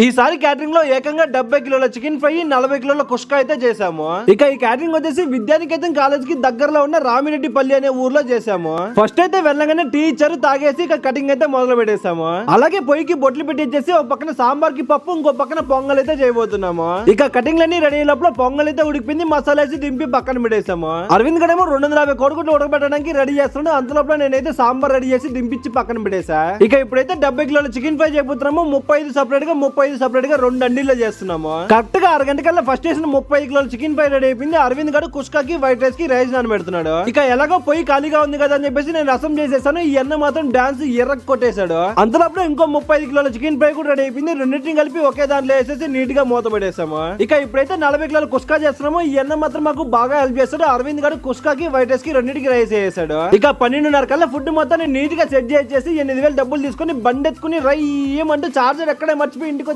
ఈసారి క్యాటరింగ్ లో ఏకంగా 70 కిలోల చికెన్ ఫ్రై 40 కిలోల కుష్క అయితే చేసాము. ఇక ఈ క్యాటరింగ్ వచ్చేసి విద్యానికేతన్ కాలేజ్ కి దగ్గరలో ఉన్న రామిరెడ్డిపల్లి అనే ఊర్లో చేసాము. ఫస్ట్ అయితే వెళ్ళగానే టీ ఇచ్చారు, తాగేసి ఇక కటింగ్ అయితే మొదలు పెట్టేసాము. అలాగే పొయ్యికి బొట్లు పెట్టించేసి ఒక పక్కన సాంబార్ కి పప్పు, ఇంకో పక్కన పొంగల్ అయితే చేయబోతున్నాము. ఇక కటింగ్ లన్నీ రెడీ అయినప్పుడు పొంగల్ అయితే ఉడికిపోయింది, మసాలా వేసి దింపి పక్కన పెట్టేసాము. అరవింద్ గడేమో 250 కోడిగుడ్లు ఉడకబెట్టడానికి రెడీ చేస్తున్నాడు. అంతలోపల నేనైతే సాంబార్ రెడీ చేసి దింపించి పక్కన పెట్టేసా. ఇక ఇప్పుడైతే 70 కిలోల చికెన్ ఫ్రై చేయబోతున్నాము. 35 సపరేట్ గా 35 సపరేట్ గా 2 అండీల్లో చేస్తున్నాము. కరెక్ట్ గా అరగంట కల్లా ఫస్ట్ చేసిన 35 కిలోల చికెన్ ఫ్రై రెడీ అయిపోయింది. అరవింద్ గడు కుష్కాకి వైట్ రైస్ కి రైస్ నానబెడుతున్నాడు. ఇక ఎలాగో పొయ్యి ఖాళీగా ఉంది కదా అని చెప్పేసి నేను రసం చేసేసాను. ఈ అన్న మాత్రం డాన్స్ ఎర్రక్ కొట్టేశాడు. అంతలోపు ఇంకో 35 కిలోల చికెన్ ఫ్రై కూడా రెడీ అయిపోయింది. రెండింటిని కలిపి ఒకే దాంట్లో వేసేసి నీట్ గా మూత పెట్టేసాము. ఇక ఇప్పుడైతే 40 కిలోల కుష్కా చేస్తున్నాము. ఈ అన్న మాత్రం మాకు బాగా హెల్ప్ చేస్తాడు. అరవింద్ గడు కుష్కాకి వైట్ రైస్ కి రెండింటికి రైస్ వేసాడు. ఇక 12:30 కల్లా ఫుడ్ మొత్తం నీట్ గా సెట్ చేసి 8,000 డబ్బులు తీసుకుని బండి ఎత్తుకుని రై ఏమంటూ చార్జర్ ఎక్కడే మర్చిపోయి ఇంటికి